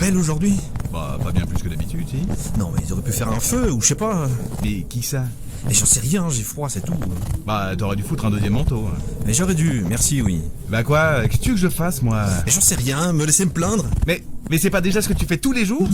belle aujourd'hui. Bah, pas bien plus que d'habitude, si. Non, mais ils auraient pu faire un feu, ou je sais pas. Mais qui ça? Mais j'en sais rien, j'ai froid, c'est tout. Bah, t'aurais dû foutre un deuxième manteau. Mais j'aurais dû, merci, oui. Bah quoi? Qu'est-ce que tu veux que je fasse, moi? Mais j'en sais rien, me laisser me plaindre. Mais c'est pas déjà ce que tu fais tous les jours?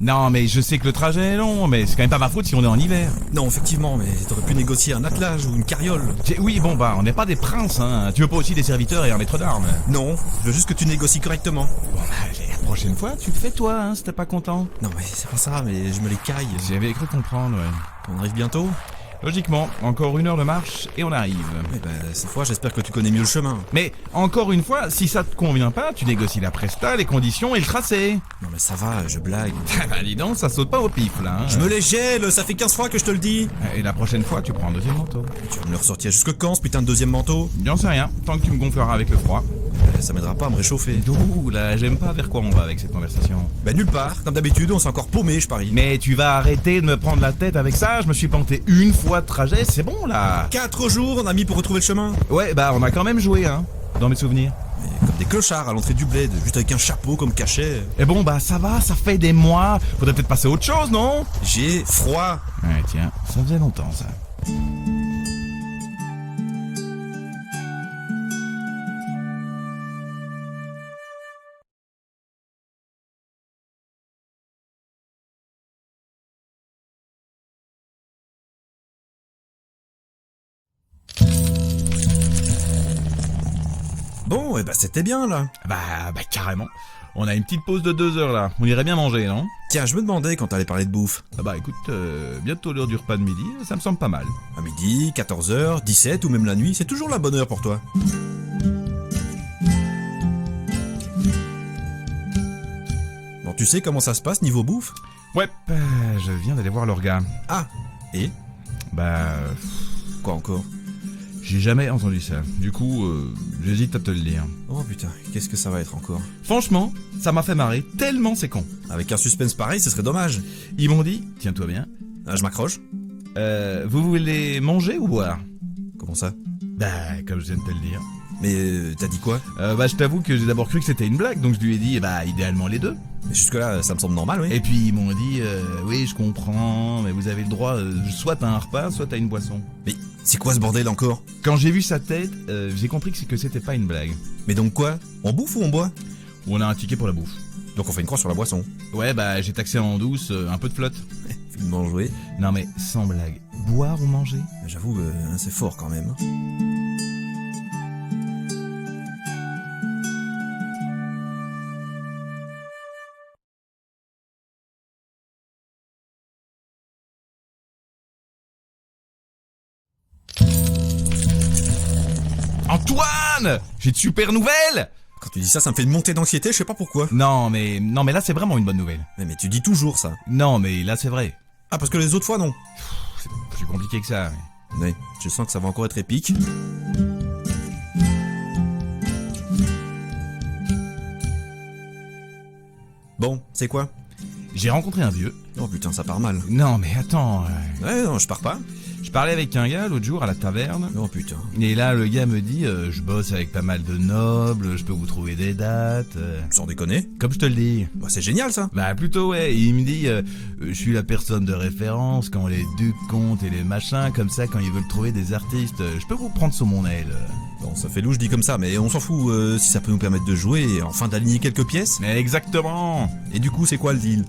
Non, mais je sais que le trajet est long, mais c'est quand même pas ma faute si on est en hiver. Non, effectivement, mais t'aurais pu négocier un attelage ou une carriole. Oui, bon bah, on n'est pas des princes, hein. Tu veux pas aussi des serviteurs et un maître d'armes? Non, je veux juste que tu négocies correctement. Bon bah, allez, la prochaine fois, tu le fais toi, hein, si t'es pas content. Non, mais c'est pas ça, mais je me les caille. J'avais cru comprendre, ouais. On arrive bientôt? Logiquement, encore 1 heure de marche et on arrive. Eh ben, cette fois, j'espère que tu connais mieux le chemin. Mais encore une fois, si ça te convient pas, tu négocies la presta, les conditions et le tracé. Non, mais ça va, je blague. Ah bah dis donc, ça saute pas au pif là. Hein. Je me les gèle, ça fait 15 fois que je te le dis. Et la prochaine fois, tu prends un deuxième manteau. Tu vas me le ressortir jusque quand, ce putain de deuxième manteau? J'en sais rien, tant que tu me gonfleras avec le froid. Ça m'aidera pas à me réchauffer. Ouh là, j'aime pas vers quoi on va avec cette conversation. Ben nulle part, comme d'habitude, on s'est encore paumé, je parie. Mais tu vas arrêter de me prendre la tête avec ça, je me suis planté une fois de trajet, c'est bon là. 4 jours, on a mis pour retrouver le chemin. Ouais, bah on a quand même joué, hein, dans mes souvenirs. Mais comme des clochards à l'entrée du bled, juste avec un chapeau comme cachet. Et bon bah ça va, ça fait des mois, faudrait peut-être passer à autre chose, non? J'ai froid. Ouais tiens, ça faisait longtemps ça. Bon, et ben c'était bien là. Bah carrément. On a une petite pause de 2 heures là. On irait bien manger, non? Tiens, je me demandais quand t'allais parler de bouffe. Ah bah écoute, bientôt l'heure du repas de midi, ça me semble pas mal. À midi, 14h, 17 ou même la nuit, c'est toujours la bonne heure pour toi. Bon, tu sais comment ça se passe niveau bouffe? Ouais, je viens d'aller voir l'orga. Ah, et? Bah, Quoi encore? j'ai jamais entendu ça. Du coup, j'hésite à te le dire. Oh putain, qu'est-ce que ça va être encore? Franchement, ça m'a fait marrer tellement c'est con. Avec un suspense pareil, ce serait dommage. Ils m'ont dit, tiens-toi bien, Ah, je m'accroche. vous voulez manger ou boire? Comment ça? Bah, comme je viens de te le dire. Mais t'as dit quoi? Bah, je t'avoue que j'ai d'abord cru que c'était une blague, donc je lui ai dit, bah, idéalement les deux. Mais jusque-là, ça me semble normal, oui. Et puis ils m'ont dit, oui, je comprends, mais vous avez le droit, soit à un repas, soit à une boisson. Mais c'est quoi ce bordel encore? Quand j'ai vu sa tête, j'ai compris que c'était pas une blague. Mais donc quoi? On bouffe ou on boit? On a un ticket pour la bouffe. Donc on fait une croix sur la boisson. Ouais, bah j'ai taxé en douce, un peu de flotte. Finement joué. Non mais sans blague, boire ou manger? J'avoue, c'est fort quand même. Antoine! J'ai de super nouvelles! Quand tu dis ça, ça me fait une montée d'anxiété, je sais pas pourquoi. Non mais là c'est vraiment une bonne nouvelle. Mais tu dis toujours ça. Non mais là c'est vrai. Ah, parce que les autres fois, non. C'est plus compliqué que ça. Oui, je sens que ça va encore être épique. Bon, c'est quoi? J'ai rencontré un vieux. Oh putain, ça part mal. Non mais attends, Ouais, non, je pars pas. je parlais avec un gars l'autre jour à la taverne. Oh putain. Et là, le gars me dit, je bosse avec pas mal de nobles, je peux vous trouver des dates. Sans déconner. Comme je te le dis. Bah, c'est génial ça. Bah plutôt ouais, il me dit, je suis la personne de référence quand les ducs, comtes et les machins, comme ça, quand ils veulent trouver des artistes, je peux vous prendre sous mon aile. Bon, ça fait louche dit comme ça, mais on s'en fout si ça peut nous permettre de jouer et enfin d'aligner quelques pièces. Mais exactement. Et du coup, c'est quoi le deal?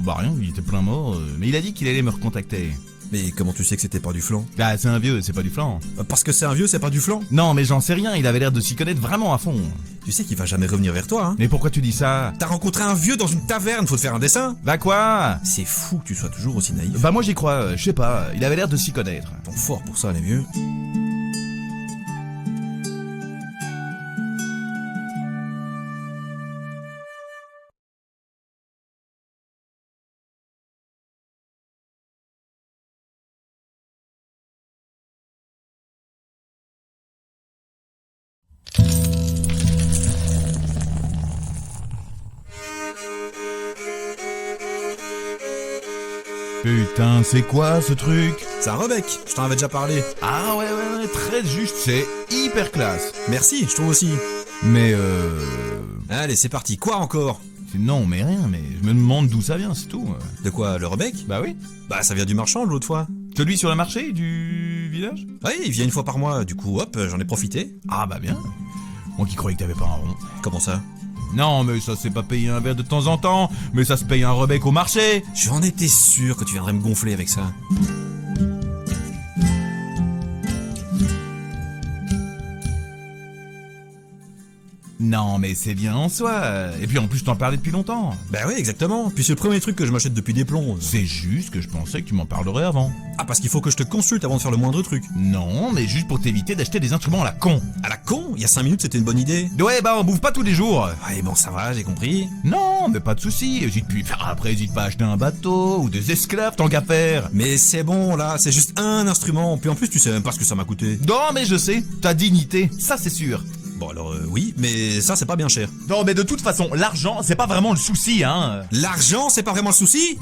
Bah rien, il était plein mort, mais il a dit qu'il allait me recontacter. Mais comment tu sais que c'était pas du flan? Bah c'est un vieux, c'est pas du flan. Parce que c'est un vieux, c'est pas du flan? Non mais j'en sais rien, il avait l'air de s'y connaître vraiment à fond. Tu sais qu'il va jamais revenir vers toi, hein? Mais pourquoi tu dis ça? T'as rencontré un vieux dans une taverne, faut te faire un dessin? Bah quoi? C'est fou que tu sois toujours aussi naïf. Bah moi j'y crois, je sais pas, il avait l'air de s'y connaître. Ils sont forts pour ça, les vieux. Putain, c'est quoi ce truc? C'est un Rebec, je t'en avais déjà parlé. Ah ouais, très juste, c'est hyper classe. Merci, je trouve aussi. Mais Allez, c'est parti, quoi encore? non, mais rien, mais je me demande d'où ça vient, c'est tout. De quoi, le Rebec? Bah oui. Bah ça vient du marchand l'autre fois. Celui sur le marché du village? Oui, il vient une fois par mois, du coup hop, j'en ai profité. Ah bah bien. Moi qui croyais que t'avais pas un rond. Comment ça? Non, mais ça c'est pas payer un verre de temps en temps, mais ça se paye un Rebec au marché. J'en étais sûr que tu viendrais me gonfler avec ça. Non, mais c'est bien en soi. Et puis en plus, je t'en parlais depuis longtemps. Bah oui, exactement. Puis c'est le premier truc que je m'achète depuis des plombs. C'est juste que je pensais que tu m'en parlerais avant. Ah, parce qu'il faut que je te consulte avant de faire le moindre truc. Non, mais juste pour t'éviter d'acheter des instruments à la con. À la con? Il y a 5 minutes, c'était une bonne idée. Ouais, bah on bouffe pas tous les jours. Ouais, bon, ça va, j'ai compris. Non, mais pas de soucis. Après, hésite pas à acheter un bateau ou des esclaves, tant qu'à faire. Mais c'est bon, là, c'est juste un instrument. Puis en plus, tu sais même pas ce que ça m'a coûté. Non, mais je sais, ta dignité, ça c'est sûr. Bon, alors, oui, mais ça, c'est pas bien cher. Non, mais de toute façon, l'argent, c'est pas vraiment le souci, hein. L'argent, c'est pas vraiment le souci?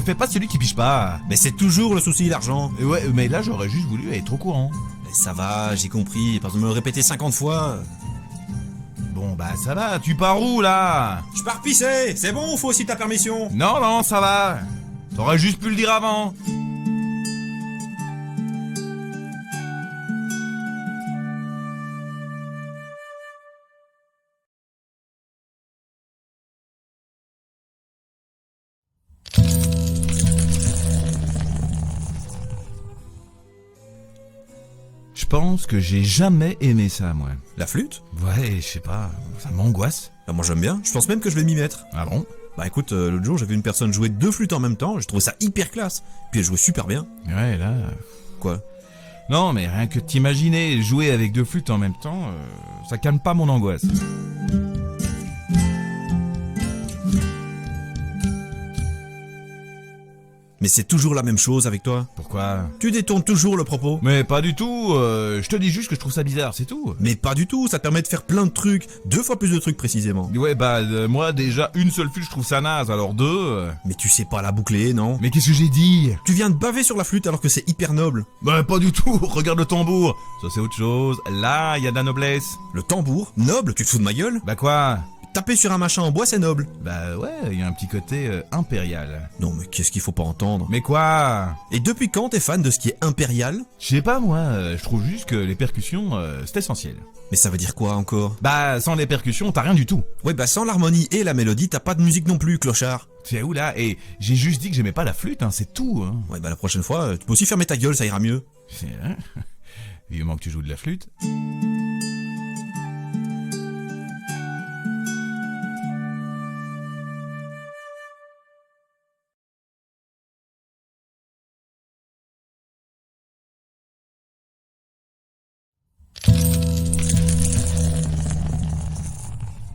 Fais pas celui qui piche pas. Mais c'est toujours le souci, l'argent. Ouais, mais là, j'aurais juste voulu être au courant. Mais ça va, j'ai compris, pas besoin de me le répéter 50 fois. Bon, bah ça va, tu pars où, là? Je pars pisser, c'est bon, faut aussi ta permission. Non, ça va. T'aurais juste pu le dire avant. Je pense que j'ai jamais aimé ça, moi. La flûte? Ouais, je sais pas, ça m'angoisse. Bah, moi j'aime bien, je pense même que je vais m'y mettre. Ah bon? Bah écoute, l'autre jour j'ai vu une personne jouer 2 flûtes en même temps, je trouvais ça hyper classe. Puis elle jouait super bien. Ouais, là... Quoi? Non, mais rien que t'imaginer jouer avec 2 flûtes en même temps, ça calme pas mon angoisse. Mais c'est toujours la même chose avec toi. Pourquoi? Tu détournes toujours le propos. Mais pas du tout, je te dis juste que je trouve ça bizarre, c'est tout. Mais pas du tout, ça te permet de faire plein de trucs, 2 fois plus de trucs précisément. Ouais, bah moi déjà, une seule flûte je trouve ça naze, alors 2... Mais tu sais pas la boucler, non? Mais qu'est-ce que j'ai dit? Tu viens de baver sur la flûte alors que c'est hyper noble. Bah pas du tout, regarde le tambour. Ça c'est autre chose, là il y a de la noblesse. Le tambour? Noble? Tu te fous de ma gueule? Bah quoi? Taper sur un machin en bois c'est noble. Bah ouais, il y a un petit côté impérial. Non mais qu'est-ce qu'il faut pas entendre? Mais quoi? Et depuis quand t'es fan de ce qui est impérial? Je sais pas moi, je trouve juste que les percussions, c'est essentiel. Mais ça veut dire quoi encore? Bah sans les percussions, t'as rien du tout. Ouais bah sans l'harmonie et la mélodie, t'as pas de musique non plus, clochard. C'est où là? Et j'ai juste dit que j'aimais pas la flûte, hein, c'est tout. Hein. Ouais bah la prochaine fois, tu peux aussi fermer ta gueule, ça ira mieux. Hein vivement que tu joues de la flûte.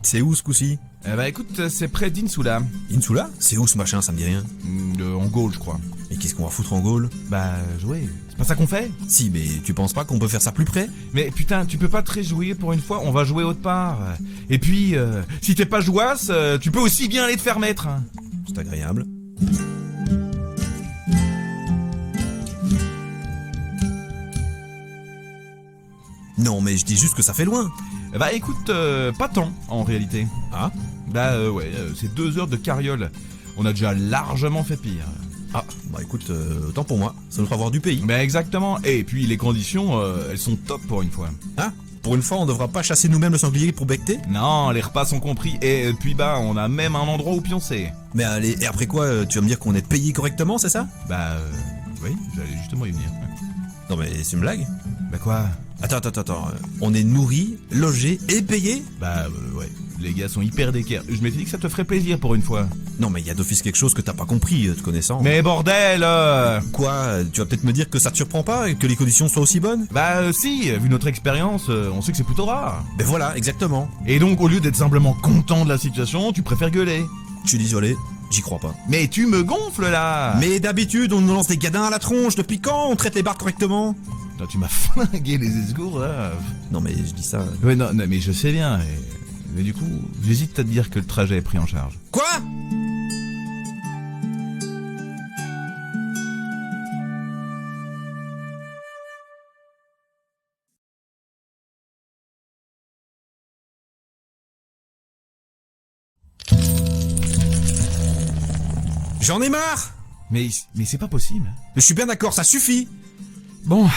C'est où ce coup-ci? Bah écoute, c'est près d'Insula. Insula? C'est où ce machin, ça me dit rien. En Gaule, je crois. Et qu'est-ce qu'on va foutre en Gaule? Bah jouer. C'est pas ça qu'on fait? Si, mais tu penses pas qu'on peut faire ça plus près? Mais putain, tu peux pas te réjouir pour une fois, on va jouer autre part. Et puis, si t'es pas jouasse, tu peux aussi bien aller te faire mettre. C'est agréable. Non mais je dis juste que ça fait loin. Bah écoute, pas tant, en réalité. Ah? Bah ouais, c'est 2 heures de carriole. On a déjà largement fait pire. Ah, bah écoute, autant pour moi, ça nous fera voir du pays. Mais exactement, et puis les conditions, elles sont top pour une fois. Ah? Pour une fois, on devra pas chasser nous-mêmes le sanglier pour becter? Non, les repas sont compris, et puis bah, on a même un endroit où pioncer. Mais allez, et après quoi, tu vas me dire qu'on est payé correctement, c'est ça? Bah oui, j'allais justement y venir. Non mais c'est une blague? Bah quoi? Attends, on est nourri, logé et payé? Bah ouais, les gars sont hyper d'équerre. Je m'étais dit que ça te ferait plaisir pour une fois. Non mais il y a d'office quelque chose que t'as pas compris, te connaissant. Mais bordel Quoi? Tu vas peut-être me dire que ça te surprend pas et que les conditions soient aussi bonnes? Bah si, vu notre expérience, on sait que c'est plutôt rare. Ben voilà, exactement. Et donc au lieu d'être simplement content de la situation, tu préfères gueuler. Je suis désolé, j'y crois pas. Mais tu me gonfles là. Mais d'habitude, on nous lance des gadins à la tronche, depuis quand on traite les bardes correctement? Putain, tu m'as flingué les esgours là. Non mais je dis ça... Ouais non, mais je sais bien. Mais du coup, j'hésite à te dire que le trajet est pris en charge. Quoi? J'en ai marre. Mais c'est pas possible. Mais je suis bien d'accord, ça suffit. Bon,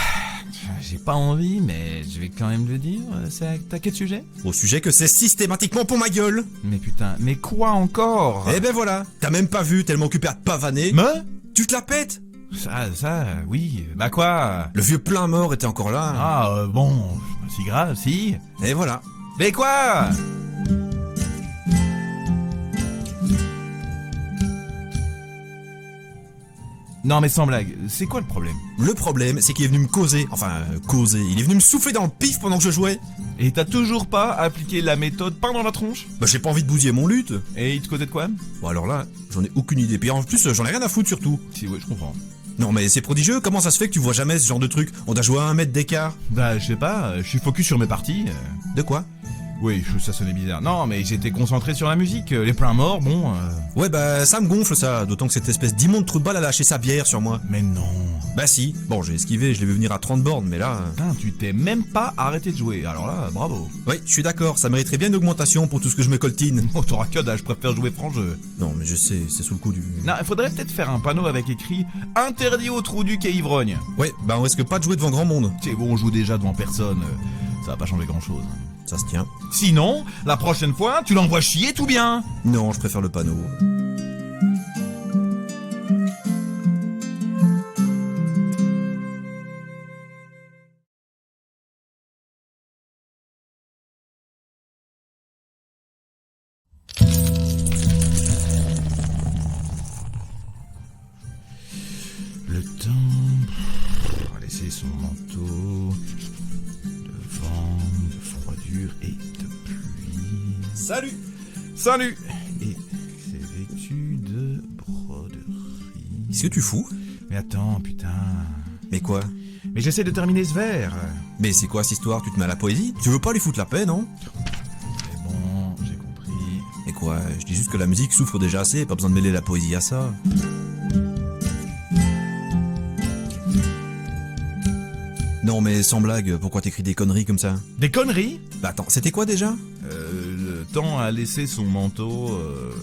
j'ai pas envie, mais je vais quand même le dire. C'est à quel sujet? Au sujet que c'est systématiquement pour ma gueule. Mais putain, mais quoi encore? Eh ben voilà, t'as même pas vu tellement occupé à te pavaner. Me? Tu te la pètes. Ça, oui. Bah quoi? Le vieux plein mort était encore là. Ah, bon, si grave, si. Et voilà. Mais quoi? Non mais sans blague, c'est quoi le problème? Le problème, c'est qu'il est venu me causer. Enfin, causer. Il est venu me souffler dans le pif pendant que je jouais. Et t'as toujours pas appliqué la méthode pain dans la tronche? Bah j'ai pas envie de bousiller mon lutte. Et il te causait de quoi? Bon alors là, j'en ai aucune idée. Puis en plus, j'en ai rien à foutre surtout. Si, ouais, je comprends. Non mais c'est prodigieux, comment ça se fait que tu vois jamais ce genre de truc? On doit jouer à 1 mètre d'écart. Bah je sais pas, je suis focus sur mes parties. De quoi? Oui, ça sonnait bizarre. Non, mais j'étais concentré sur la musique, les pleins morts, bon... Ouais bah ça me gonfle ça, d'autant que cette espèce d'immonde trou de balle a lâché sa bière sur moi. Mais non... Bah si, bon j'ai esquivé, je l'ai vu venir à 30 bornes, mais là... Putain, tu t'es même pas arrêté de jouer, alors là, bravo. Oui, je suis d'accord, ça mériterait bien une augmentation pour tout ce que je me coltine. Oh, t'auras que dalle, je préfère jouer franc jeu. Non mais je sais, c'est sous le coup du... Non, il faudrait peut-être faire un panneau avec écrit « Interdit au trou du quai ivrogne ». Ouais, bah on risque pas de jouer devant grand monde. C'est bon, on joue déjà devant personne, ça va pas changer grand-chose. Ça se tient. Sinon, la prochaine fois, tu l'envoies chier tout bien. Non, je préfère le panneau. Le temps a laissé son manteau de vent, de froidure et de pluie. Salut! Salut! Et c'est vêtu de broderie. Qu'est-ce que tu fous? Mais attends, putain. Mais quoi? Mais j'essaie de terminer ce vers. Mais c'est quoi cette histoire? Tu te mets à la poésie? Tu veux pas lui foutre la paix, non? C'est bon, j'ai compris. Et quoi? Je dis juste que la musique souffre déjà assez, pas besoin de mêler la poésie à ça. Non mais sans blague, pourquoi t'écris des conneries comme ça? Des conneries? Bah attends, c'était quoi déjà? Le temps a laissé son manteau.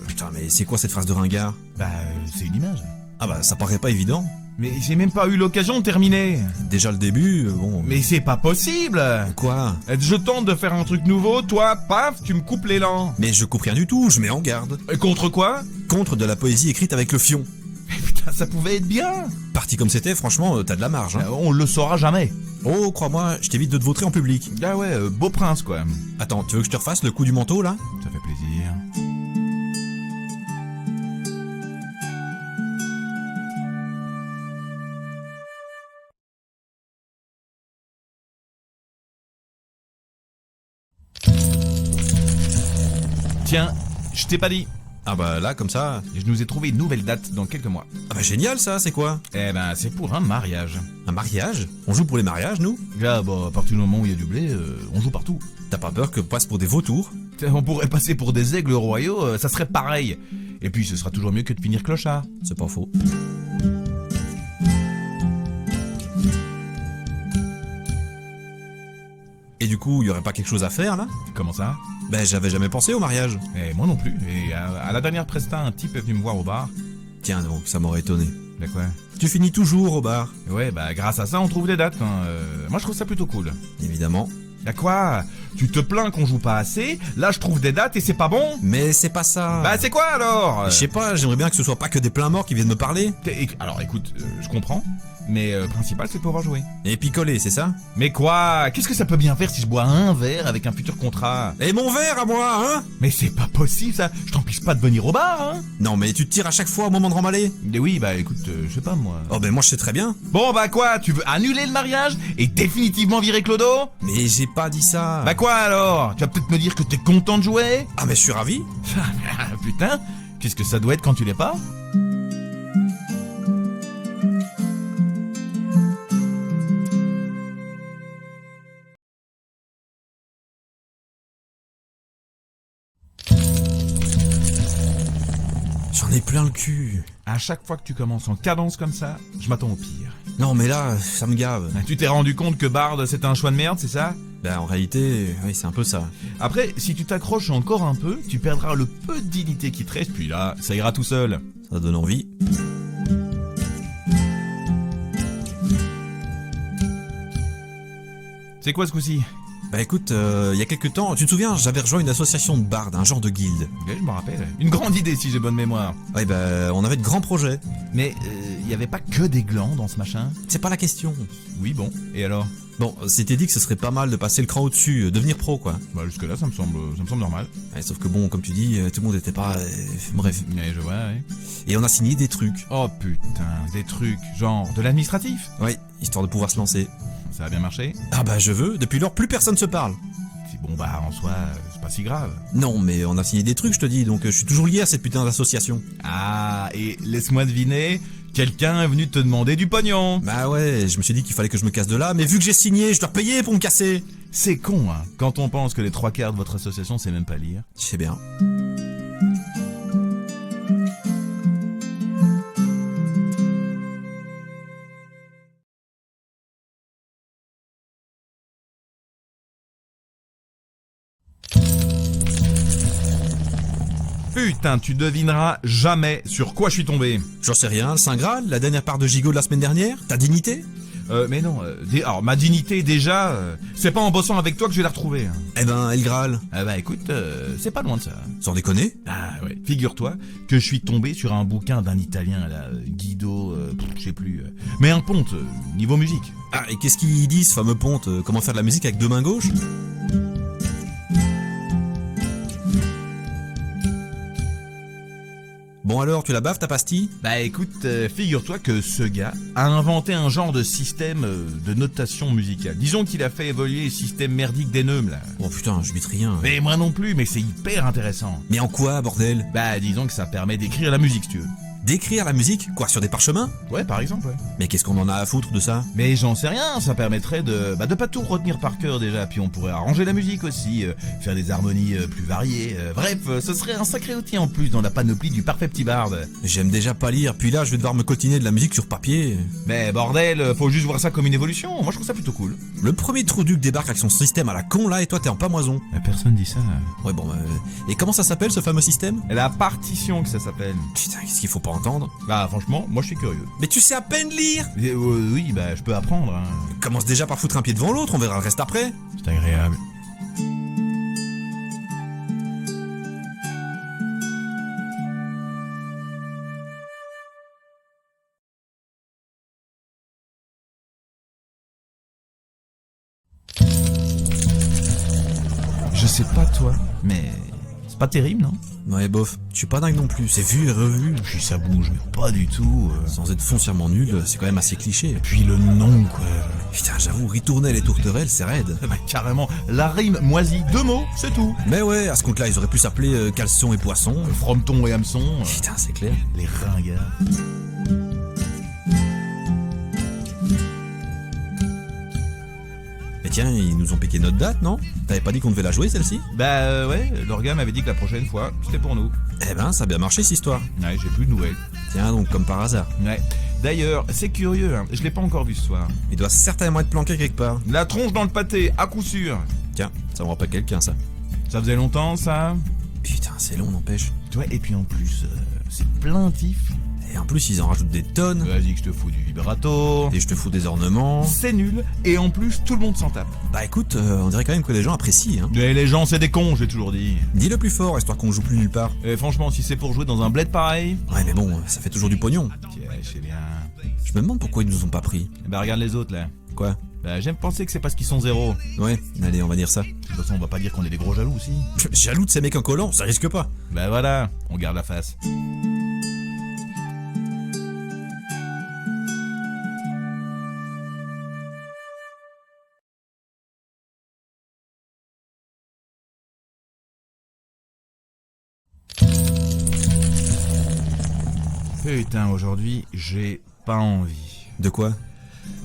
Putain mais c'est quoi cette phrase de ringard? Bah, c'est une image. Ah bah ça paraît pas évident. Mais j'ai même pas eu l'occasion de terminer. Déjà le début, bon... Mais c'est pas possible. Quoi? Je tente de faire un truc nouveau, toi, paf, tu me coupes l'élan. Mais je coupe rien du tout, je mets en garde. Et contre quoi? Contre de la poésie écrite avec le fion. Mais putain, ça pouvait être bien. Parti comme c'était, franchement, t'as de la marge, hein. On le saura jamais. Oh, crois-moi, je t'évite de te vautrer en public. Ah ouais, beau prince quoi. Attends, tu veux que je te refasse le coup du manteau, là? Ça fait plaisir. Tiens, je t'ai pas dit. Ah bah là, comme ça... Je nous ai trouvé une nouvelle date dans quelques mois. Ah bah génial ça, c'est quoi? Eh ben, c'est pour un mariage. Un mariage? On joue pour les mariages, nous? Là, bah, à partir du moment où il y a du blé, on joue partout. T'as pas peur que passe pour des vautours? On pourrait passer pour des aigles royaux, ça serait pareil. Et puis, ce sera toujours mieux que de finir clochard. C'est pas faux. Et du coup, y aurait pas quelque chose à faire, là? Comment ça? Ben, j'avais jamais pensé au mariage. Eh, moi non plus. Et à la dernière presta, un type est venu me voir au bar. Tiens donc, ça m'aurait étonné. Bah quoi? Tu finis toujours au bar? Ouais, bah grâce à ça, on trouve des dates. Hein. Moi, je trouve ça plutôt cool. Évidemment. Y'a quoi? Tu te plains qu'on joue pas assez? Là, je trouve des dates et c'est pas bon? Mais c'est pas ça. Bah c'est quoi alors? Je sais pas, j'aimerais bien que ce soit pas que des pleins morts qui viennent me parler. Alors écoute, je comprends. Mais le principal, c'est de pouvoir jouer. Et picoler, c'est ça? Mais quoi? Qu'est-ce que ça peut bien faire si je bois un verre avec un futur contrat? Et mon verre à moi, hein? Mais c'est pas possible ça! Je t'empêche pas de venir au bar, hein? Non mais tu te tires à chaque fois au moment de remballer? Mais oui, bah écoute, je sais pas moi. Oh ben moi je sais très bien. Bon bah quoi? Tu veux annuler le mariage et définitivement virer Clodo? Mais j'ai pas dit ça. Bah quoi alors? Tu vas peut-être me dire que t'es content de jouer? Ah mais je suis ravi. Putain, qu'est-ce que ça doit être quand tu l'es pas? J'en ai plein le cul. À chaque fois que tu commences en cadence comme ça, je m'attends au pire. Non mais là, ça me gave. Tu t'es rendu compte que Bard c'était un choix de merde, c'est ça? Ben en réalité, oui c'est un peu ça. Après, si tu t'accroches encore un peu, tu perdras le peu de dignité qui te reste, puis là, ça ira tout seul. Ça donne envie. C'est quoi ce coup-ci? Bah écoute, il y a quelques temps, tu te souviens, j'avais rejoint une association de bardes, un genre de guilde. Ouais, je me rappelle. Une grande idée si j'ai bonne mémoire. Ouais bah, on avait de grands projets. Mais il y avait pas que des glands dans ce machin? C'est pas la question. Oui, bon. Et alors? Bon, c'était dit que ce serait pas mal de passer le cran au-dessus, devenir pro quoi. Bah jusque-là, ça me semble normal. Ouais, sauf que bon, comme tu dis, tout le monde était pas... bref. Ouais, je vois, ouais. Et on a signé des trucs. Oh putain, des trucs, genre de l'administratif? Ouais, histoire de pouvoir se lancer. Ça a bien marché? Ah bah je veux, depuis lors plus personne se parle. Si bon bah en soi, c'est pas si grave. Non mais on a signé des trucs je te dis, donc je suis toujours lié à cette putain d'association. Ah, et laisse-moi deviner, quelqu'un est venu te demander du pognon. Bah ouais, je me suis dit qu'il fallait que je me casse de là, mais vu que j'ai signé, je dois repayer pour me casser. C'est con, hein, quand on pense que les 3/4 de votre association sait même pas lire. Je sais bien. Putain, tu devineras jamais sur quoi je suis tombé. J'en sais rien, le Saint Graal, la dernière part de gigot de la semaine dernière, ta dignité. Mais non, alors ma dignité déjà, c'est pas en bossant avec toi que je vais la retrouver. Hein. Eh ben, et le Graal. Ah bah écoute, c'est pas loin de ça. Sans déconner. Ah ouais, figure-toi que je suis tombé sur un bouquin d'un Italien là, Guido, je sais plus, mais un ponte, niveau musique. Ah, et qu'est-ce qu'il dit ce fameux ponte, comment faire de la musique avec deux mains gauches? Bon alors, tu la baves ta pastille? Bah écoute, figure-toi que ce gars a inventé un genre de système de notation musicale. Disons qu'il a fait évoluer le système merdique des neumes là. Oh putain, je bite rien. Mais moi non plus, mais c'est hyper intéressant. Mais en quoi, bordel? Bah disons que ça permet d'écrire la musique si tu veux. D'écrire la musique? Quoi, sur des parchemins? Ouais, par exemple, ouais. Mais qu'est-ce qu'on en a à foutre de ça? Mais j'en sais rien, ça permettrait de pas tout retenir par cœur déjà, puis on pourrait arranger la musique aussi, faire des harmonies plus variées, bref, ce serait un sacré outil en plus dans la panoplie du parfait petit barde. J'aime déjà pas lire, puis là je vais devoir me cotiner de la musique sur papier. Mais bordel, faut juste voir ça comme une évolution, moi je trouve ça plutôt cool. Le premier trou-duc débarque avec son système à la con là et toi t'es en pamoison. Personne dit ça. Ouais bon, et comment ça s'appelle ce fameux système? La partition que ça s'appelle. Putain, qu'est-ce qu'il faut pas entendre? Bah franchement, moi je suis curieux. Mais tu sais à peine lire! Oui, bah je peux apprendre, hein. Commence déjà par foutre un pied devant l'autre, on verra le reste après. C'est agréable. Je sais pas toi, mais c'est pas terrible, non? Ouais bof, je suis pas dingue non plus, c'est vu et revu. Puis ça bouge, mais pas du tout. Sans être foncièrement nul, c'est quand même assez cliché. Puis le nom, quoi. Putain, j'avoue, ritournelle et tourterelle, c'est raide. Bah carrément, la rime moisie, 2 mots, c'est tout. Mais ouais, à ce compte-là, ils auraient pu s'appeler caleçon et poisson. Frometon et hameçon. Putain, c'est clair. Les ringards. Mais tiens, ils nous ont piqué notre date, non? T'avais pas dit qu'on devait la jouer celle-ci? Bah ouais, l'organe m'avait dit que la prochaine fois, c'était pour nous. Eh ben, ça a bien marché cette histoire. Ouais, j'ai plus de nouvelles. Tiens donc, comme par hasard. Ouais. D'ailleurs, c'est curieux, hein, je l'ai pas encore vu ce soir. Il doit certainement être planqué quelque part. La tronche dans le pâté, à coup sûr. Tiens, ça me rappelle quelqu'un ça. Ça faisait longtemps, ça? Putain, c'est long, n'empêche. Ouais, et puis en plus, c'est plaintif. Et en plus, ils en rajoutent des tonnes. Vas-y que je te fous du vibrato. Et je te fous des ornements. C'est nul, et en plus, tout le monde s'en tape. Bah écoute, on dirait quand même que les gens apprécient, hein. Et les gens, c'est des cons, j'ai toujours dit. Dis-le plus fort, histoire qu'on joue plus nulle part. Et franchement, si c'est pour jouer dans un bled pareil... Ouais, mais bon, ça fait toujours du pognon. Tiens, je sais bien. Je me demande pourquoi ils nous ont pas pris. Bah regarde les autres, là. Quoi? Bah j'aime penser que c'est parce qu'ils sont zéro. Ouais, allez, on va dire ça. De toute façon, on va pas dire qu'on est des gros jaloux aussi. Jaloux de ces mecs en collant, ça risque pas. Bah voilà, on garde la face. Putain, aujourd'hui, j'ai pas envie. De quoi?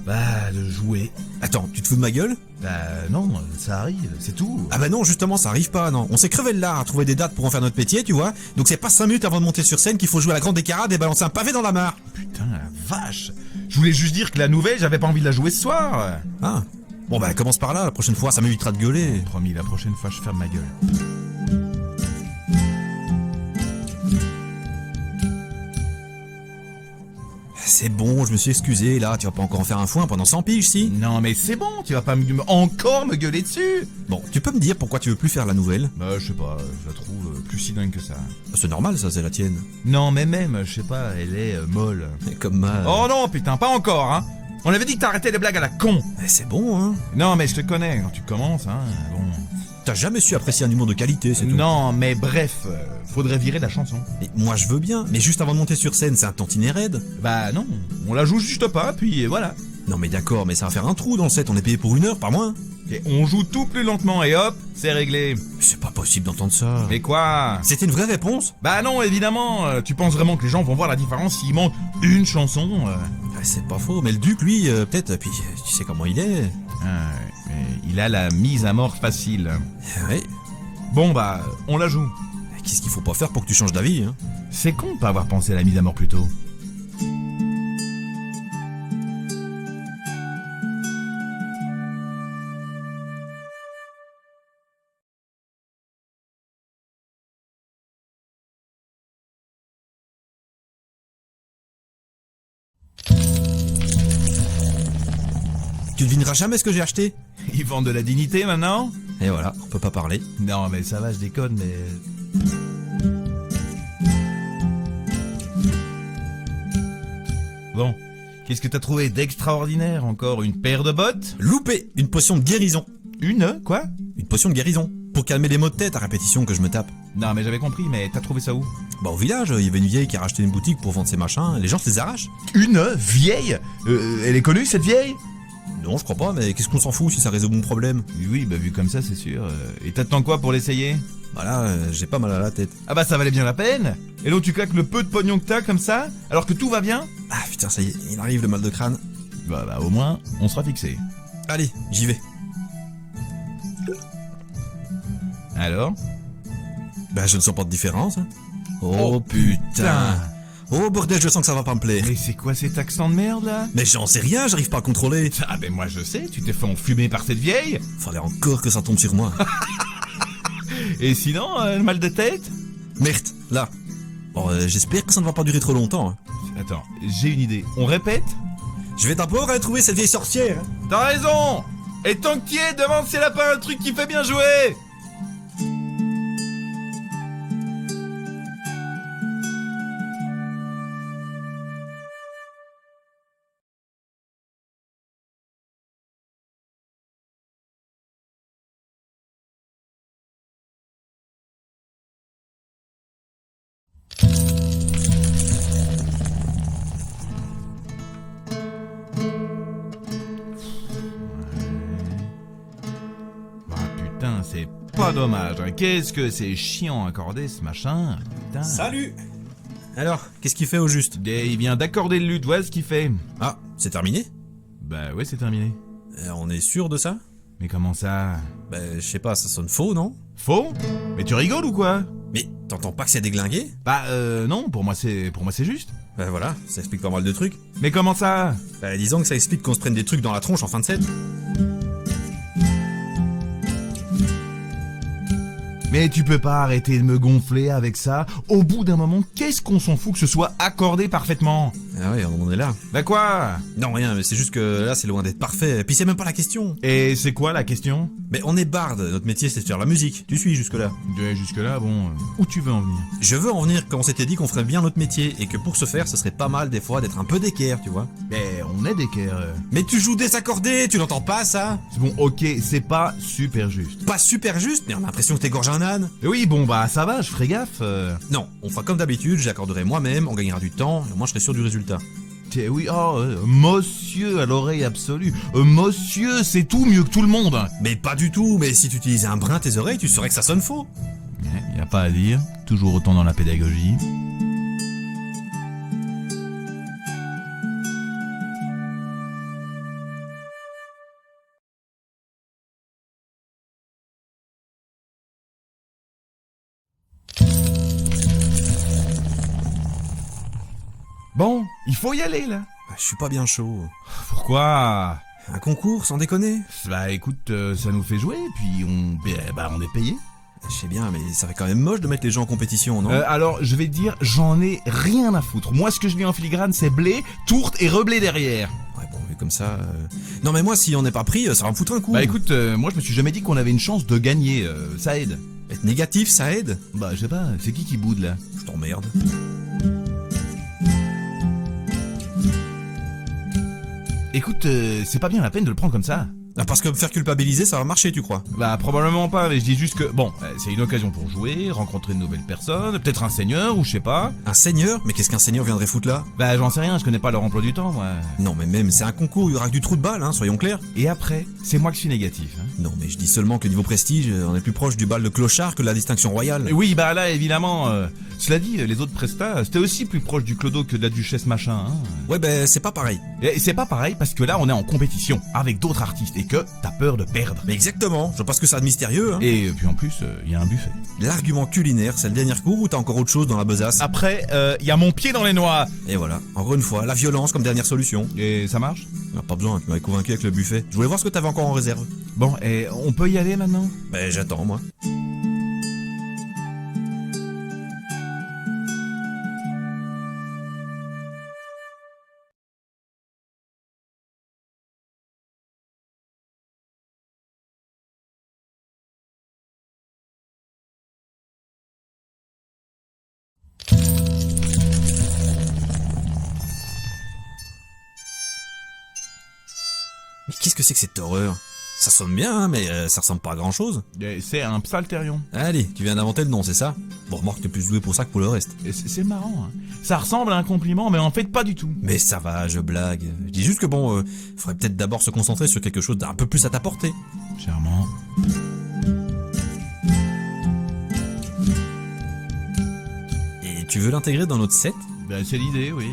Bah, de jouer. Attends, tu te fous de ma gueule? Bah non, ça arrive, c'est tout. Ah bah non, justement, ça arrive pas, non. On s'est crevé le lard à trouver des dates pour en faire notre métier, tu vois. Donc c'est pas 5 minutes avant de monter sur scène qu'il faut jouer à la grande décarade et balancer un pavé dans la mare. Putain, la vache. Je voulais juste dire que la nouvelle, j'avais pas envie de la jouer ce soir. Ah. Bon bah commence par là, la prochaine fois, ça m'évitera de gueuler. Promis, la prochaine fois, je ferme ma gueule. C'est bon, je me suis excusé, là, tu vas pas encore en faire un foin pendant 100 piges, si? Non mais c'est bon, tu vas pas encore me gueuler dessus. Bon, tu peux me dire pourquoi tu veux plus faire la nouvelle? Bah je sais pas, je la trouve plus si dingue que ça. C'est normal, ça, c'est la tienne. Non mais même, je sais pas, elle est molle. Comme ma... Oh non putain, pas encore hein. On avait dit que t'arrêtais les blagues à la con. C'est bon, hein? Non mais je te connais, quand tu commences hein, bon... T'as jamais su apprécier un humour de qualité, c'est tout. Non mais bref, faudrait virer la chanson. Mais moi, je veux bien, mais juste avant de monter sur scène, c'est un tantinet raide. Bah non, on la joue juste pas, puis voilà. Non mais d'accord, mais ça va faire un trou dans le set, on est payé pour 1 heure, pas moins. Et on joue tout plus lentement et hop, c'est réglé. C'est pas possible d'entendre ça. Mais quoi? C'était une vraie réponse? Bah non, évidemment, tu penses vraiment que les gens vont voir la différence s'il manque une chanson C'est pas faux, mais le duc, lui, peut-être, puis tu sais comment il est. Ah, mais il a la mise à mort facile. Ouais. Bon bah, on la joue. Qu'est-ce qu'il faut pas faire pour que tu changes d'avis, hein? C'est con de pas avoir pensé à la mise à mort plus tôt. Tu devineras jamais ce que j'ai acheté? Ils vendent de la dignité maintenant? Et voilà, on peut pas parler. Non mais ça va, je déconne, mais... Bon, qu'est-ce que t'as trouvé d'extraordinaire encore? Une paire de bottes? Loupé! Une potion de guérison. Une? Quoi? Une potion de guérison. Pour calmer les maux de tête à répétition que je me tape. Non mais j'avais compris, mais t'as trouvé ça où? Bah au village, il y avait une vieille qui a racheté une boutique pour vendre ses machins, les gens se les arrachent. Une vieille? Elle est connue cette vieille? Non, je crois pas, mais qu'est-ce qu'on s'en fout si ça résout mon problème? Oui, bah vu comme ça, c'est sûr. Et t'attends quoi pour l'essayer? Voilà, j'ai pas mal à la tête. Ah bah ça valait bien la peine. Et donc tu claques le peu de pognon que t'as comme ça, alors que tout va bien? Ah putain, ça y est, il arrive le mal de crâne. Bah au moins, on sera fixé. Allez, j'y vais. Alors? Bah je ne sens pas de différence. Hein. Oh putain. Oh bordel, je sens que ça va pas me plaire. Mais c'est quoi cet accent de merde là? Mais j'en sais rien, j'arrive pas à contrôler. Ah ben moi je sais, tu t'es fait enfumer par cette vieille. Fallait encore que ça tombe sur moi. Et sinon, le mal de tête? Merde, là. Bon, j'espère que ça ne va pas durer trop longtemps. Hein. Attends, j'ai une idée. On répète? Je vais d'abord aller trouver cette vieille sorcière. Hein. T'as raison. Et tant que t'y es, demande si elle a pas un truc qui fait bien jouer. Putain, c'est pas dommage, hein. Qu'est-ce que c'est chiant à accorder ce machin. Putain. Salut. Alors, qu'est-ce qu'il fait au juste? Il vient d'accorder le luth, voilà ce qu'il fait. Ah, c'est terminé? Bah ouais, c'est terminé. On est sûr de ça? Mais comment ça? Bah, je sais pas, ça sonne faux, non? Faux? Mais tu rigoles ou quoi? Mais t'entends pas que c'est déglingué? Bah non, pour moi c'est juste. Bah voilà, ça explique pas mal de trucs. Mais comment ça? Bah disons que ça explique qu'on se prenne des trucs dans la tronche en fin de set. Mais tu peux pas arrêter de me gonfler avec ça. Au bout d'un moment, qu'est-ce qu'on s'en fout que ce soit accordé parfaitement? Ah ouais, on en est là. Bah quoi? Non, rien, mais c'est juste que là, c'est loin d'être parfait. Puis c'est même pas la question. Et c'est quoi la question? Mais on est barde, notre métier c'est de faire la musique. Tu suis jusque-là? Jusque-là, bon, où tu veux en venir? Je veux en venir quand on s'était dit qu'on ferait bien notre métier et que pour ce faire, ce serait pas mal des fois d'être un peu d'équerre, tu vois. Mais on est d'équerre. Mais tu joues désaccordé, tu l'entends pas ça? Bon, ok, c'est pas super juste. Pas super juste, mais on a l'impression que t'égorges un âne. Et oui, bon bah ça va, je ferai gaffe. Non, on fera comme d'habitude, j'accorderai moi-même, on gagnera du temps, et au moins je serai sûr du résultat. Oui, oh, monsieur à l'oreille absolue. Monsieur, c'est tout mieux que tout le monde. Mais pas du tout, mais si tu utilisais un brin tes oreilles, tu saurais que ça sonne faux. Y a pas à dire, toujours autant dans la pédagogie. Bon, il faut y aller là. Je suis pas bien chaud. Pourquoi? Un concours, sans déconner? Bah écoute, ça nous fait jouer, puis on est payé. Je sais bien, mais ça fait quand même moche de mettre les gens en compétition, non? Alors, je vais te dire, j'en ai rien à foutre. Moi, ce que je lis en filigrane, c'est blé, tourte et reblé derrière. Ouais, bon, vu comme ça... Non mais moi, si on n'est pas pris, ça va me foutre un coup. Bah écoute, moi je me suis jamais dit qu'on avait une chance de gagner, ça aide. Être négatif, ça aide? Bah je sais pas, c'est qui boude là? Je t'emmerde. Écoute, c'est pas bien la peine de le prendre comme ça. Ah, parce que me faire culpabiliser, ça va marcher, tu crois? Bah probablement pas, mais je dis juste que, bon, c'est une occasion pour jouer, rencontrer de nouvelles personnes, peut-être un seigneur ou je sais pas. Un seigneur? Mais qu'est-ce qu'un seigneur viendrait foutre là? Bah j'en sais rien, je connais pas leur emploi du temps moi. Non mais même, c'est un concours, il y aura que du trou de balle, hein, soyons clairs. Et après, c'est moi qui suis négatif. Hein. Non mais je dis seulement que niveau prestige, on est plus proche du bal de clochard que de la distinction royale. Et oui, bah là évidemment, cela dit, les autres prestats, c'était aussi plus proche du clodo que de la duchesse machin. Hein. Ouais ben c'est pas pareil. Et c'est pas pareil parce que là on est en compétition avec d'autres artistes et que t'as peur de perdre. Mais exactement, je vois pas ce que ça a de mystérieux, hein. Et puis en plus, il y a un buffet. L'argument culinaire, c'est le dernier cours ou t'as encore autre chose dans la besace? Après, il y a mon pied dans les noix. Et voilà, encore une fois, la violence comme dernière solution. Et ça marche? Pas besoin, tu m'avais convaincu avec le buffet. Je voulais voir ce que t'avais encore en réserve. Bon, et on peut y aller maintenant? Ben j'attends moi. Mais qu'est-ce que c'est que cette horreur? Ça sonne bien, hein, mais ça ressemble pas à grand chose. C'est un psalterion. Allez, tu viens d'inventer le nom, c'est ça? Bon, remarque, t'es plus doué pour ça que pour le reste. Et c'est marrant, hein. Ça ressemble à un compliment, mais en fait pas du tout. Mais ça va, je blague. Je dis juste que bon, faudrait peut-être d'abord se concentrer sur quelque chose d'un peu plus à ta portée. Charmant. Et tu veux l'intégrer dans notre set? Ben c'est l'idée, oui.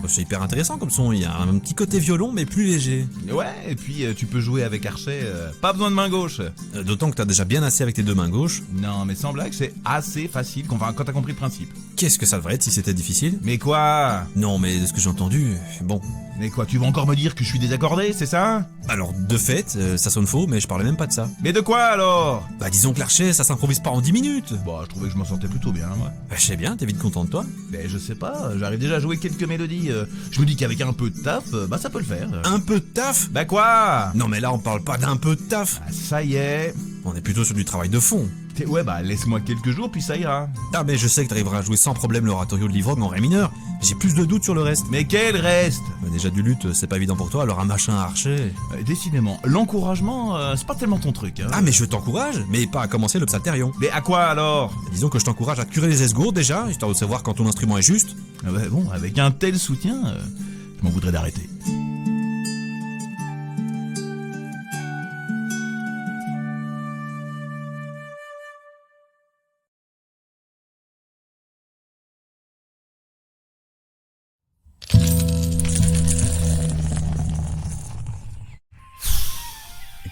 C'est hyper intéressant comme son, il y a un petit côté violon mais plus léger. Ouais, et puis tu peux jouer avec Archet, pas besoin de main gauche. D'autant que t'as déjà bien assez avec tes deux mains gauches. Non, mais sans blague, c'est assez facile quand t'as compris le principe. Qu'est-ce que ça devrait être si c'était difficile? Mais quoi? Non mais de ce que j'ai entendu, bon. Mais quoi, tu vas encore me dire que je suis désaccordé, c'est ça? Alors de fait, ça sonne faux mais je parlais même pas de ça. Mais de quoi alors? Bah disons que l'archet ça s'improvise pas en 10 minutes. Bon, je trouvais que je m'en sortais plutôt bien, moi. Bah, je sais bien, t'es vite content de toi. Mais je sais pas, j'arrive déjà à jouer quelques mélodies. Je me dis qu'avec un peu de taf, bah ça peut le faire. Un peu de taf? Bah quoi? Non mais là on parle pas d'un peu de taf. Ah, ça y est. On est plutôt sur du travail de fond. Ouais, bah laisse-moi quelques jours puis ça ira. Ah mais je sais que t'arriveras à jouer sans problème l'oratorio de Livrog en ré mineur. J'ai plus de doutes sur le reste. Mais quel reste? Bah, déjà du luth, c'est pas évident pour toi, alors un machin à archer. Décidément, l'encouragement, c'est pas tellement ton truc. Hein. Ah mais je t'encourage, mais pas à commencer le psalterion. Mais à quoi alors? Disons que je t'encourage à curer les esgourdes déjà, histoire de savoir quand ton instrument est juste. Ah bah bon, avec un tel soutien, je m'en voudrais d'arrêter.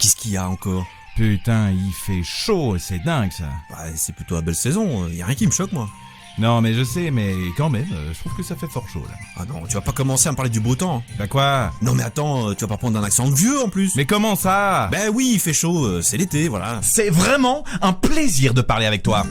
Qu'est-ce qu'il y a encore? Putain, il fait chaud, c'est dingue ça. Bah, c'est plutôt la belle saison, y a rien qui me choque moi. Non mais je sais, mais quand même, je trouve que ça fait fort chaud là. Ah non, tu vas pas commencer à me parler du beau temps. Bah quoi? Non mais attends, tu vas pas prendre un accent de vieux en plus. Mais comment ça? Ben oui, il fait chaud, c'est l'été, voilà. C'est vraiment un plaisir de parler avec toi.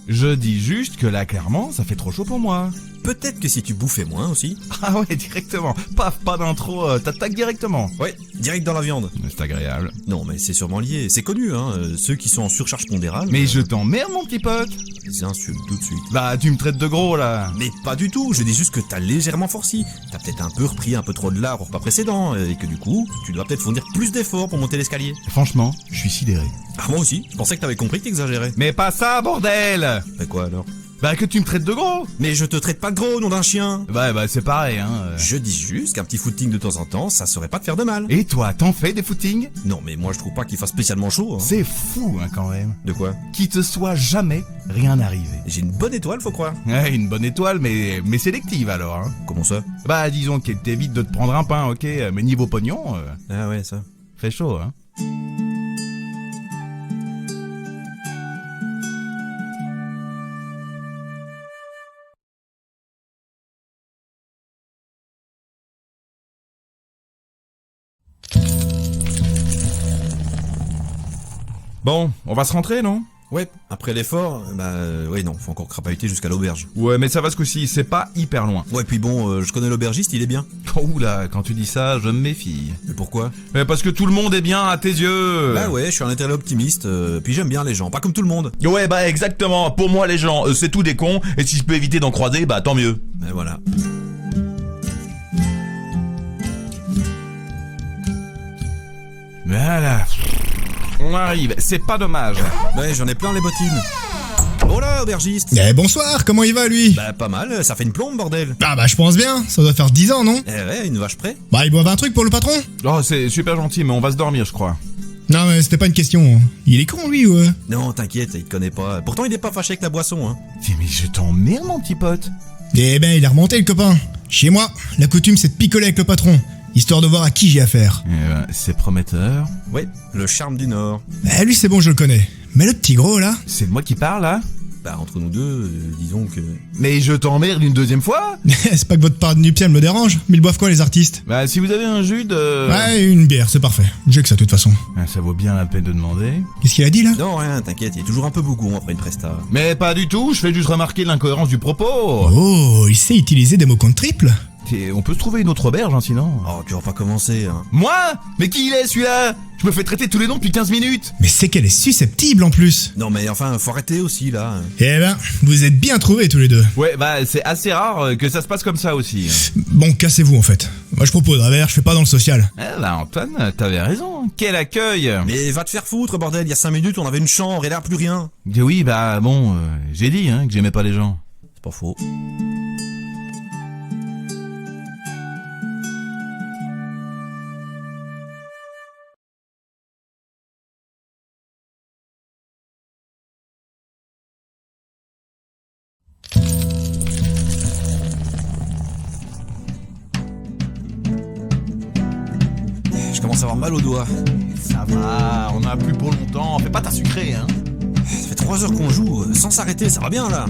Je dis juste que là, clairement, ça fait trop chaud pour moi. Peut-être que si tu bouffais moins aussi. Ah ouais, directement. Paf, pas d'intro, t'attaques directement. Ouais, direct dans la viande. C'est agréable. Non mais c'est sûrement lié, c'est connu hein, ceux qui sont en surcharge pondérale. Mais je t'emmerde, mon petit pote. Les insultes tout de suite. Bah, tu me traites de gros, là. Mais pas du tout, je dis juste que t'as légèrement forci. T'as peut-être un peu repris un peu trop de lard au repas précédent, et que du coup, tu dois peut-être fournir plus d'efforts pour monter l'escalier. Franchement, je suis sidéré. Ah moi aussi, je pensais que t'avais compris que t'exagérais. Mais pas ça, bordel. Bah quoi alors? Bah, que tu me traites de gros. Mais je te traite pas de gros, nom d'un chien. Bah, c'est pareil, hein. Je dis juste qu'un petit footing de temps en temps, ça saurait pas te faire de mal. Et toi, t'en fais des footings? Non mais moi je trouve pas qu'il fasse spécialement chaud. Hein. C'est fou, hein, quand même. De quoi? Qu'il te soit jamais rien arrivé. J'ai une bonne étoile, faut croire. Ouais, une bonne étoile, mais sélective alors, hein. Comment ça? Bah, disons qu'elle t'évite de te prendre un pain, ok, mais niveau pognon, Ah ouais, ça. fait chaud, hein. Bon, on va se rentrer, non? Ouais, après l'effort, ouais non, faut encore crapahuter jusqu'à l'auberge. Ouais, mais ça va ce coup-ci, c'est pas hyper loin. Ouais, puis bon, je connais l'aubergiste, il est bien. Oh oula, quand tu dis ça, je me méfie. Mais pourquoi? Mais parce que tout le monde est bien à tes yeux. Bah ouais, je suis un intérêt optimiste, puis j'aime bien les gens, pas comme tout le monde. Ouais, bah exactement. Pour moi, les gens, c'est tout des cons, et si je peux éviter d'en croiser, bah tant mieux. Et voilà. Voilà. On arrive, c'est pas dommage. Ouais, j'en ai plein les bottines. Oh là, aubergiste. Eh bonsoir, comment il va lui? Bah pas mal, ça fait une plombe, bordel. Ah bah je pense bien, ça doit faire 10 ans non? Eh ouais, une vache près. Bah il boivent un truc pour le patron? Oh, c'est super gentil, mais on va se dormir, je crois. Non mais c'était pas une question, il est con lui ou... Non, t'inquiète, il te connaît pas. Pourtant, il est pas fâché avec la boisson, hein. Mais je t'emmerde, mon petit pote. Eh ben il est remonté le copain. Chez moi, la coutume c'est de picoler avec le patron, histoire de voir à qui j'ai affaire. C'est prometteur. Ouais, le charme du Nord. Eh lui c'est bon je le connais, mais le petit gros là? C'est de moi qui parle, là? Bah entre nous deux, disons que... Mais je t'emmerde une deuxième fois? C'est pas que votre part de nuptiale me dérange, mais ils boivent quoi les artistes? Bah si vous avez un jus de... Ouais, une bière, c'est parfait. J'ai que ça de toute façon. Ah, ça vaut bien la peine de demander. Qu'est-ce qu'il a dit là? Non, rien, t'inquiète, il est toujours un peu bougon après une presta. Mais pas du tout, je fais juste remarquer l'incohérence du propos. Oh, il sait utiliser des mots compte triple? On peut se trouver une autre auberge, hein, sinon. Oh, tu vas pas commencer, hein. Moi? Mais qui il est, celui-là? Je me fais traiter tous les noms depuis 15 minutes. Mais c'est qu'elle est susceptible en plus. Non mais enfin, faut arrêter aussi, là. Eh ben, vous êtes bien trouvés tous les deux. Ouais, bah c'est assez rare que ça se passe comme ça aussi. Bon, cassez-vous en fait. Moi je propose un verre, je fais pas dans le social. Eh bah Antoine, t'avais raison. Quel accueil. Mais va te faire foutre, bordel, il y a 5 minutes, on avait une chambre, et là, plus rien. Oui, bah bon, j'ai dit que j'aimais pas les gens. C'est pas faux. Je commence à avoir mal aux doigts. Ça va, on a plus pour longtemps. Fais pas ta sucrée, hein. Ça fait 3 heures qu'on joue, sans s'arrêter, ça va bien, là.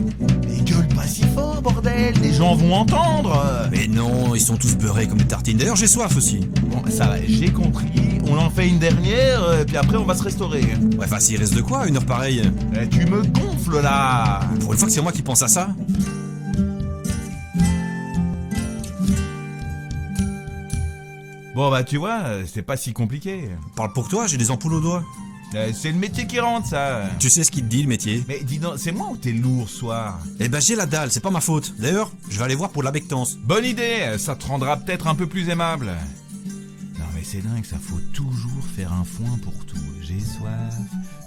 Mais gueule pas si fort, bordel. Les gens vont entendre. Mais non, ils sont tous beurrés comme des tartines. D'ailleurs, j'ai soif aussi. Bon, ça va, j'ai compris. On en fait une dernière, puis après on va se restaurer. Ouais, enfin, s'il reste de quoi, une heure pareille? Tu me gonfles là. Pour une fois que c'est moi qui pense à ça. Bon bah tu vois, c'est pas si compliqué. Parle pour toi, j'ai des ampoules aux doigts. C'est le métier qui rentre, ça. Tu sais ce qu'il te dit, le métier? Mais dis donc, c'est moi ou t'es lourd ce soir? Eh ben, j'ai la dalle, c'est pas ma faute. D'ailleurs, je vais aller voir pour l'abectance. Bonne idée, ça te rendra peut-être un peu plus aimable. Non mais c'est dingue, ça faut toujours faire un foin pour tout. J'ai soif,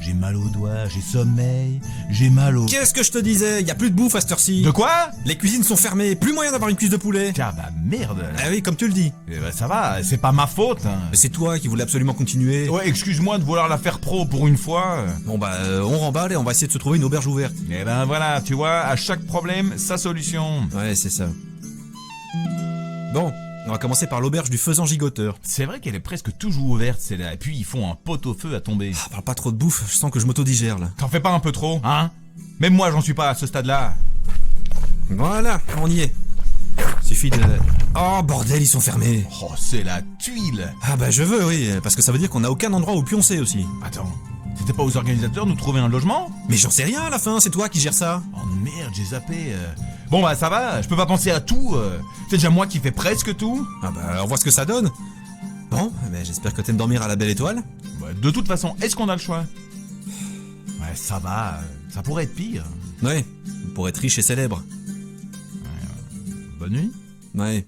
j'ai mal aux doigts, j'ai sommeil, j'ai mal au... Qu'est-ce que je te disais? Y a plus de bouffe à cette heure-ci. De quoi? Les cuisines sont fermées, plus moyen d'avoir une cuisse de poulet. Tiens, bah merde. Ah oui, comme tu le dis. Eh ben, ça va, c'est pas ma faute. Hein. Mais c'est toi qui voulais absolument continuer. Ouais, excuse-moi de vouloir la faire pro pour une fois. Bon bah, on remballe et on va essayer de se trouver une auberge ouverte. Eh ben voilà, tu vois, à chaque problème, sa solution. Ouais, c'est ça. Bon, on va commencer par l'auberge du faisan gigoteur. C'est vrai qu'elle est presque toujours ouverte, celle-là. Et puis ils font un pot-au-feu à tomber. Ah, parle pas trop de bouffe, je sens que je m'autodigère là. T'en fais pas un peu trop, hein? Même moi, j'en suis pas à ce stade-là. Voilà, on y est. Suffit de... Oh bordel, ils sont fermés. Oh, c'est la tuile. Ah bah je veux, oui, parce que ça veut dire qu'on n'a aucun endroit où pioncer aussi. Attends, c'était pas aux organisateurs de nous trouver un logement? Mais j'en sais rien à la fin, c'est toi qui gères ça. Oh merde, j'ai zappé. Bon bah ça va, je peux pas penser à tout. C'est déjà moi qui fais presque tout. Ah bah on voit ce que ça donne. Bon, ben, j'espère que t'aimes dormir à la belle étoile. Bah, de toute façon, est-ce qu'on a le choix? Ouais, ça va, ça pourrait être pire. Ouais, pour être riche et célèbre. Bonne nuit. Ouais.